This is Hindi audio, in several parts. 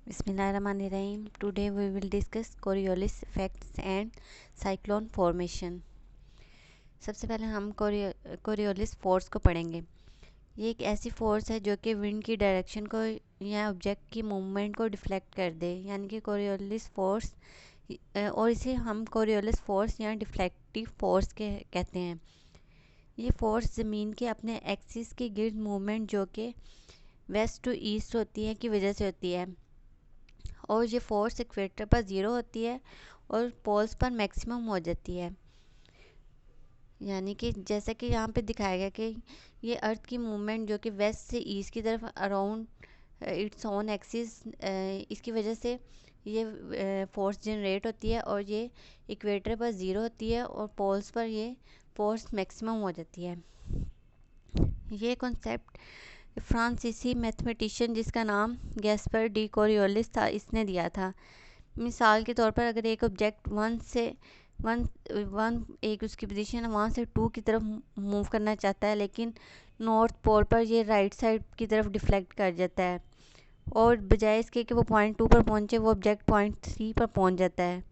Bismillahirrahmanirrahim. Today we will discuss Coriolis effects and cyclone formation. सबसे पहले हम कोरियोलिस फोर्स को पढ़ेंगे। ये एक ऐसी फोर्स है जो कि विंड की डायरेक्शन को या ऑब्जेक्ट की मूवमेंट को डिफ्लेक्ट कर दे, यानी कि कोरियोलिस फोर्स, और इसे हम कोरियोलिस फोर्स या डिफ्लेक्टिव फोर्स के कहते हैं। ये फोर्स ज़मीन के अपने एक्सिस के गिर्द मूवमेंट जो कि वेस्ट टू ईस्ट होती है की वजह से होती है, और ये फोर्स इक्वेटर पर ज़ीरो होती है और पोल्स पर मैक्सिमम हो जाती है। यानी कि जैसा कि यहाँ पे दिखाया गया कि ये अर्थ की मूवमेंट जो कि वेस्ट से ईस्ट की तरफ अराउंड इट्स ओन एक्सिस, इसकी वजह से ये फोर्स जनरेट होती है और ये इक्वेटर पर ज़ीरो होती है और पोल्स पर ये फोर्स मैक्सिमम हो जाती है। ये कॉन्सेप्ट फ्रांसीसी मैथमेटिशियन जिसका नाम गैस्पर डी कोरियोलिस था, इसने दिया था। मिसाल के तौर पर अगर एक ऑब्जेक्ट वन एक उसकी पोजीशन वहाँ से टू की तरफ मूव करना चाहता है, लेकिन नॉर्थ पोल पर ये राइट साइड की तरफ डिफ्लेक्ट कर जाता है, और बजाय इसके कि वो पॉइंट टू पर पहुँचे, वो ऑब्जेक्ट पॉइंट थ्री पर पहुँच जाता है।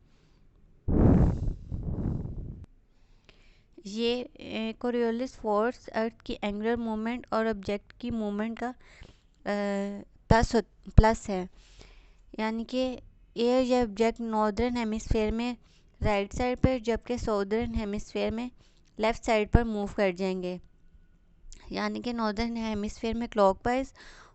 ये कोरियोलिस फोर्स अर्थ की एंगुलर मूवमेंट और ऑब्जेक्ट की मूवमेंट का प्लस है, यानी कि एयर या ऑब्जेक्ट नॉर्दर्न हेमिस्फेयर में राइट साइड पर जबकि साउदर्न हेमिस्फेयर में लेफ़्ट साइड पर मूव कर जाएंगे। यानी कि नॉर्दर्न हेमिस्फेयर में क्लॉकवाइज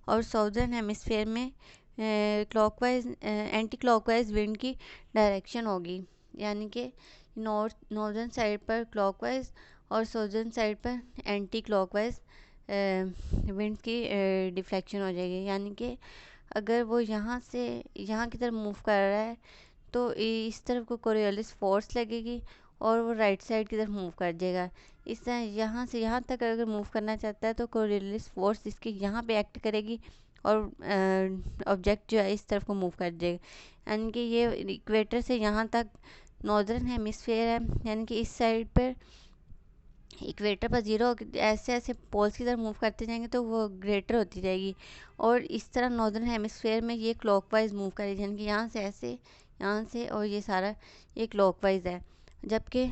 और साउदर्न हेमिस्फेयर में क्लॉकवाइज एंटी क्लॉकवाइज विंड की डायरेक्शन होगी। यानी कि नॉर्दर्न साइड पर क्लॉकवाइज और साउदर्न साइड पर एंटी क्लॉकवाइज विंड की डिफ्लेक्शन हो जाएगी। यानी कि अगर वो यहाँ से यहाँ की तरफ मूव कर रहा है तो इस तरफ को कोरियोलिस फोर्स लगेगी और वो राइट साइड की तरफ मूव कर जाएगा। इस तरह यहाँ से यहाँ तक अगर मूव करना चाहता है तो कोरियोलिस फोर्स इसके यहाँ पे एक्ट करेगी और ऑब्जेक्ट जो है इस तरफ को मूव कर जाएगा। यानी कि ये इक्वेटर से यहाँ तक नॉर्दर्न हेमिस्फेयर है, यानी कि इस साइड पर इक्वेटर पर ज़ीरो ऐसे ऐसे पोल्स की तरफ मूव करते जाएंगे तो वो ग्रेटर होती जाएगी, और इस तरह नॉर्दर्न हेमिस्फेयर में ये क्लॉकवाइज मूव करेगी, यानी कि यहाँ से ऐसे, यहाँ से, और ये सारा ये क्लॉकवाइज है। जबकि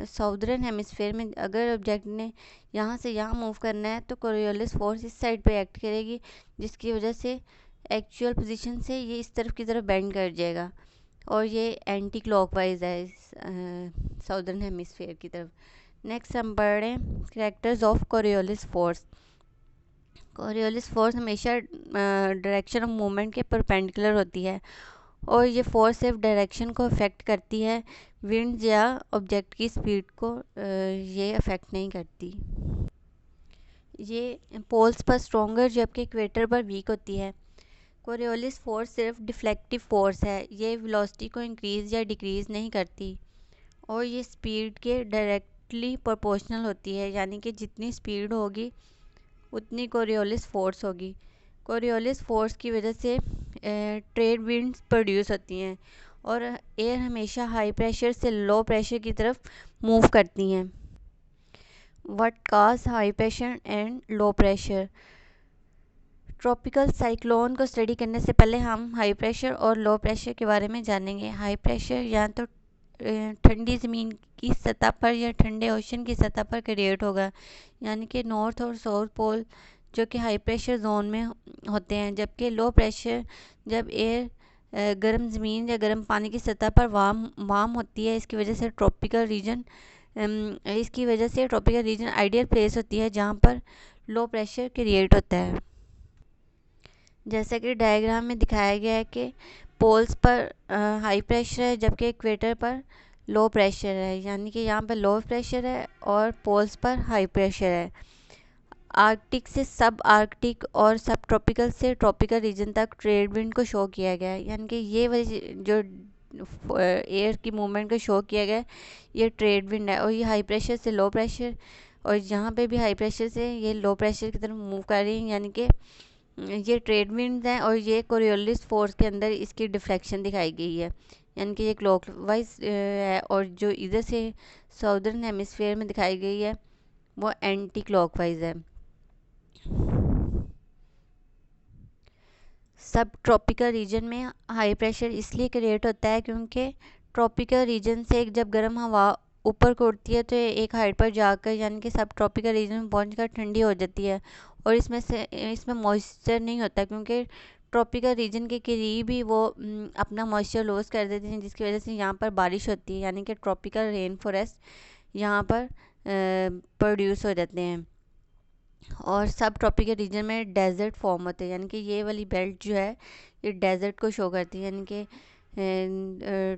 साउदर्न हेमिस्फेयर में अगर ऑब्जेक्ट ने यहाँ से यहाँ मूव करना है तो कोरियोलिस फोर्स इस साइड पे एक्ट करेगी, जिसकी वजह से एक्चुअल पोजीशन से ये इस तरफ की तरफ बेंड कर जाएगा, और ये एंटी क्लॉकवाइज है इस साउदर्न हेमिस्फेयर की तरफ। नेक्स्ट हम पढ़ रहे हैं characters of Coriolis force. Coriolis force हमेशा डायरेक्शन ऑफ मूवमेंट के परपेंडिकुलर होती है, और ये फोर्स सिर्फ डायरेक्शन को अफेक्ट करती है, विंड या ऑब्जेक्ट की स्पीड को ये अफेक्ट नहीं करती। ये पोल्स पर स्ट्रॉन्गर जबकि इक्वेटर पर वीक होती है। कोरियोलिस फोर्स सिर्फ डिफ्लेक्टिव फोर्स है, ये वेलोसिटी को इंक्रीज़ या डिक्रीज़ नहीं करती, और ये स्पीड के डायरेक्टली प्रोपोर्शनल होती है, यानी कि जितनी स्पीड होगी उतनी कोरियोलिस फोर्स होगी। कोरियोलिस फोर्स की वजह से ट्रेड विंड्स प्रोड्यूस होती हैं और एयर हमेशा हाई प्रेशर से लो प्रेशर की तरफ मूव करती हैं। What cause high pressure and low pressure. Tropical cyclone को स्टडी करने से पहले हम हाई प्रेशर और लो प्रेशर के बारे में जानेंगे। हाई प्रेशर या तो ठंडी ज़मीन की सतह पर या ठंडे ओशन की सतह पर क्रिएट होगा, यानी कि नॉर्थ और साउथ पोल जो कि हाई प्रेशर जोन में होते हैं, जबकि लो प्रेशर जब एयर गर्म ज़मीन या गर्म पानी की सतह पर वार्म होती है। इसकी वजह से ट्रॉपिकल रीजन आइडियल प्लेस होती है जहाँ पर लो प्रेशर क्रिएट होता है। जैसा कि डायग्राम में दिखाया गया है कि पोल्स पर हाई प्रेशर है जबकि इक्वेटर पर लो प्रेशर है, यानी कि यहाँ पर लो प्रेशर है और पोल्स पर हाई प्रेशर है। आर्कटिक से सब आर्कटिक और सब ट्रॉपिकल से ट्रॉपिकल रीजन तक ट्रेड विंड को शो किया गया है, यानी कि ये वाली जो एयर की मूवमेंट को शो किया गया है ये ट्रेड विंड है, और ये हाई प्रेशर से लो प्रेशर, और यहाँ पे भी हाई प्रेशर से ये लो प्रेशर की तरफ मूव कर रही है, यानी कि ये ट्रेड विंड्स हैं, और ये कोरियोलिस फोर्स के अंदर इसकी डिफ्लेक्शन दिखाई गई है, यानी कि ये क्लॉकवाइज है, और जो इधर से साउदर्न हेमिस्फेयर में दिखाई गई है वो एंटी क्लॉकवाइज है। सब ट्रॉपिकल रीजन में हाई प्रेशर इसलिए क्रिएट होता है क्योंकि ट्रॉपिकल रीजन से जब गर्म हवा ऊपर को उड़ती है तो एक हाइट पर जाकर यानी कि सब ट्रॉपिकल रीजन में पहुंचकर ठंडी हो जाती है, और इसमें मॉइस्चर नहीं होता क्योंकि ट्रॉपिकल रीजन के करीब ही वो अपना मॉइस्चर लॉस कर देते हैं, जिसकी वजह से यहाँ पर बारिश होती है, यानी कि ट्रॉपिकल रेन फॉरेस्ट यहाँ पर प्रोड्यूस हो जाते हैं। और सब ट्रॉपिकल रीजन में डेजर्ट फॉर्म होते हैं, यानी कि ये वाली बेल्ट जो है ये डेजर्ट को शो करती है, यानी कि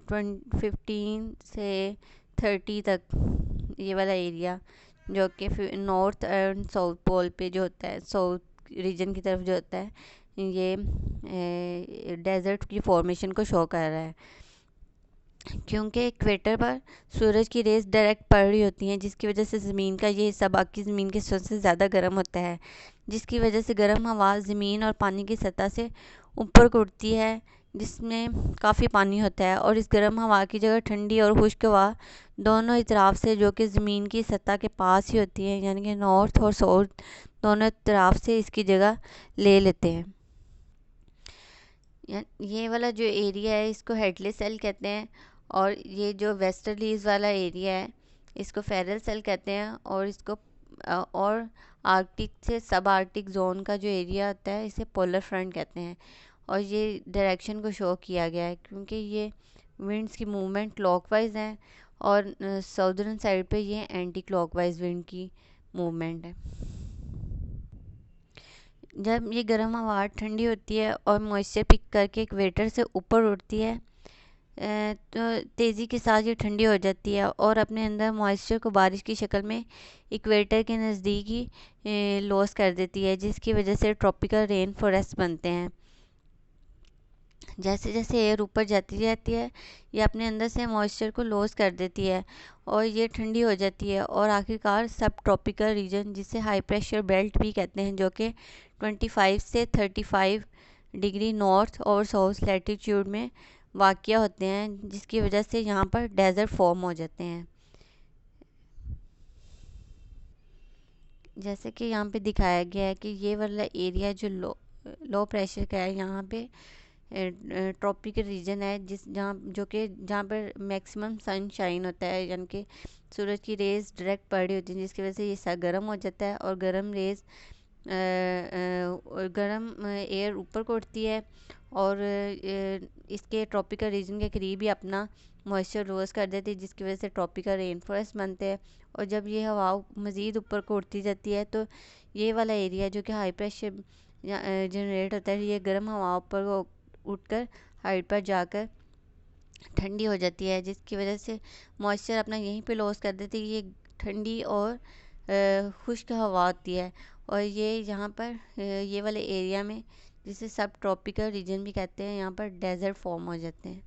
15 से 30 तक ये वाला एरिया जो कि नॉर्थ एंड साउथ पोल पे जो होता है, साउथ रीजन की तरफ जो होता है, ये डेजर्ट की फॉर्मेशन को शो कर रहा है। क्योंकि इक्वेटर पर सूरज की रेस डायरेक्ट पड़ रही होती हैं, जिसकी वजह से ज़मीन का ये हिस्सा बाकी ज़मीन के हिस्सों से ज़्यादा गर्म होता है, जिसकी वजह से गर्म हवा ज़मीन और पानी की सतह से ऊपर को उठती है, जिसमें काफ़ी पानी होता है, और इस गर्म हवा की जगह ठंडी और खुश्क हवा दोनों ही तरफ से जो कि ज़मीन की सतह के पास ही होती है, यानी कि नॉर्थ और साउथ दोनों तरफ से इसकी जगह ले लेते हैं। ये वाला जो एरिया है इसको हेडली सेल कहते हैं, और ये जो वेस्टर्लीज वाला एरिया है इसको फेरल सेल कहते हैं, और इसको और आर्कटिक से सब आर्कटिक जोन का जो एरिया होता है इसे पोलर फ्रंट कहते हैं। और ये डायरेक्शन को शो किया गया है क्योंकि ये विंड्स की मूवमेंट क्लॉकवाइज है, और साउदर्न साइड पे ये एंटी क्लॉकवाइज विंड की मूवमेंट है। जब ये गर्म हवा ठंडी होती है और मॉइस्चर पिक करके इक्वेटर से ऊपर उड़ती है तो तेज़ी के साथ ये ठंडी हो जाती है और अपने अंदर मॉइस्चर को बारिश की शक्ल में इक्वेटर के नज़दीक ही लॉस कर देती है, जिसकी वजह से ट्रॉपिकल रेन फॉरेस्ट बनते हैं। जैसे जैसे एयर ऊपर जाती जाती है ये अपने अंदर से मॉइस्चर को लॉस कर देती है और ये ठंडी हो जाती है, और आखिरकार सब ट्रॉपिकल रीजन जिसे हाई प्रेशर बेल्ट भी कहते हैं, जो कि 25 से 35 डिग्री नॉर्थ और साउथ लैटिट्यूड में वाक़या होते हैं, जिसकी वजह से यहाँ पर डेजर्ट फॉर्म हो जाते हैं। जैसे कि यहाँ पे दिखाया गया है कि ये वाला एरिया जो लो प्रेशर का है, यहाँ पे ट्रॉपिकल रीजन है जहाँ पर मैक्सिमम सनशाइन होता है, यानी कि सूरज की रेज़ डायरेक्ट पड़ रही होती है, जिसकी वजह से ये गर्म हो जाता है और गर्म रेज़ गर्म एयर ऊपर को उठती है और इसके ट्रॉपिकल रीजन के करीब ही अपना मॉइस्चर लॉस कर देती है, जिसकी वजह से ट्रॉपिकल रेन फॉरेस्ट बनते हैं। और जब ये हवा मज़ीद ऊपर को उठती जाती है तो ये वाला एरिया जो कि हाई प्रेशर जनरेट होता है, ये गर्म हवा ऊपर को उठकर हाइट पर जाकर ठंडी हो जाती है, जिसकी वजह से मॉइस्चर अपना यहीं पे लॉस कर देती है। ये ठंडी और खुश्क हवा होती है, और ये यहाँ पर ये वाले एरिया में जिसे सब ट्रॉपिकल रीजन भी कहते हैं, यहाँ पर डेजर्ट फॉर्म हो जाते हैं।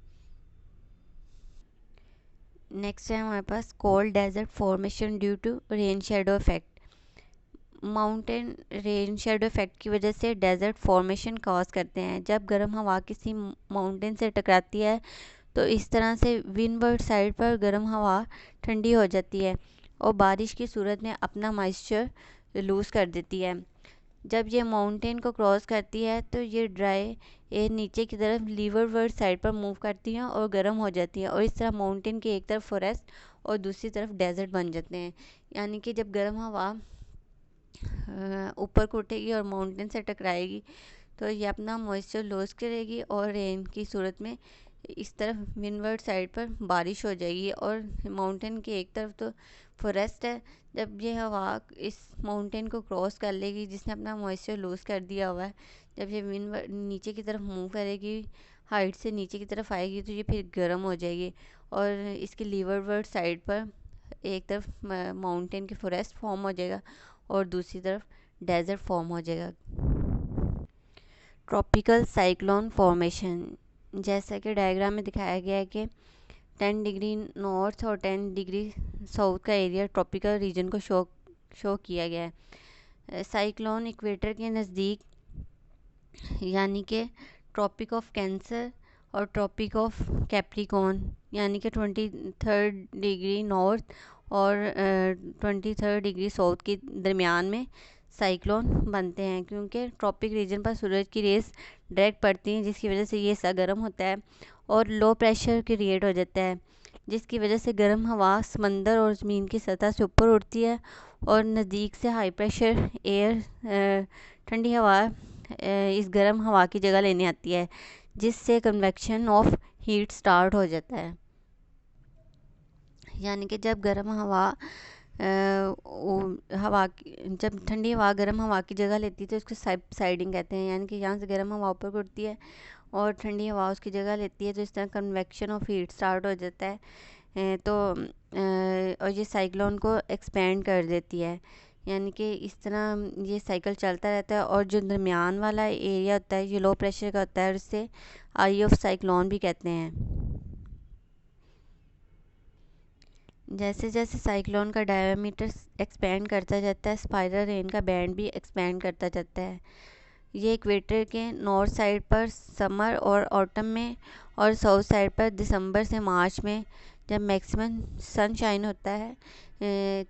नेक्स्ट है हमारे पास cold desert formation due to rain shadow effect. Mountain rain shadow effect की वजह से डेजर्ट फॉर्मेशन कॉज करते हैं। जब गर्म हवा किसी माउंटेन से टकराती है तो इस तरह से विंडवर्ड साइड पर गर्म हवा ठंडी हो जाती है और बारिश की सूरत में अपना मॉइस्चर लूज़ कर देती है। जब ये माउंटेन को क्रॉस करती है तो ये ड्राई एयर नीचे की तरफ लीवरवर्ड साइड पर मूव करती हैं और गर्म हो जाती हैं, और इस तरह माउंटेन की एक तरफ फॉरेस्ट और दूसरी तरफ डेजर्ट बन जाते हैं। यानी कि जब गर्म हवा ऊपर को उठेगी और माउंटेन से टकराएगी तो ये अपना मॉइस्चर लॉस करेगी और रेन की सूरत में इस तरफ विंडवर्ड साइड पर बारिश हो जाएगी, और माउंटेन की एक तरफ तो फॉरेस्ट है। जब ये हवा इस माउंटेन को क्रॉस कर लेगी जिसने अपना मॉइस्चर लूज़ कर दिया हुआ है, जब ये विंड नीचे की तरफ मूव करेगी, हाइट से नीचे की तरफ आएगी तो ये फिर गर्म हो जाएगी, और इसके लीवरवर्ड साइड पर एक तरफ माउंटेन के फॉरेस्ट फॉर्म हो जाएगा और दूसरी तरफ डेजर्ट फॉर्म हो जाएगा। ट्रॉपिकल साइक्लोन फॉर्मेशन, जैसा कि डायग्राम में दिखाया गया है कि 10 डिग्री नॉर्थ और 10 डिग्री साउथ का एरिया ट्रॉपिकल रीजन को शो किया गया है। साइक्लोन इक्वेटर के नज़दीक यानी कि ट्रॉपिक ऑफ कैंसर और ट्रॉपिक ऑफ कैप्रिकॉर्न यानी कि 23 डिग्री नॉर्थ और 23 डिग्री साउथ के दरमियान में साइक्लोन बनते हैं, क्योंकि ट्रॉपिक रीजन पर सूरज की रेस डायरेक्ट पड़ती हैं, जिसकी वजह से ये हिस्सा गर्म होता है और लो प्रेशर क्रिएट हो जाता है, जिसकी वजह से गर्म हवा समंदर और ज़मीन की सतह से ऊपर उड़ती है और नज़दीक से हाई प्रेशर एयर ठंडी हवा इस गर्म हवा की जगह लेने आती है, जिससे कन्वेक्शन ऑफ हीट स्टार्ट हो जाता है। यानी कि जब गर्म हवा जब ठंडी हवा गर्म हवा की जगह लेती है तो उसको साइडिंग कहते हैं। यानी कि यहाँ से गर्म हवा ऊपर उड़ती है और ठंडी हवा उसकी जगह लेती है, तो इस तरह कन्वेक्शन ऑफ हीट स्टार्ट हो जाता है। और ये साइक्लोन को एक्सपेंड कर देती है। यानी कि इस तरह ये साइकिल चलता रहता है, और जो दरमियान वाला एरिया होता है ये लो प्रेशर का होता है, और इससे आई ऑफ साइक्लोन भी कहते हैं। जैसे जैसे साइक्लोन का डायमीटर एक्सपेंड करता जाता है, स्पाइरल रेन का बैंड भी एक्सपेंड करता जाता है। ये इक्वेटर के नॉर्थ साइड पर समर और ऑटम में, और साउथ साइड पर दिसंबर से मार्च में जब मैक्सिमम सनशाइन होता है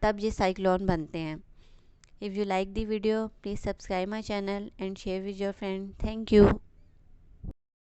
तब ये साइक्लोन बनते हैं। If you like the video, please subscribe my channel and share with your friend. Thank you.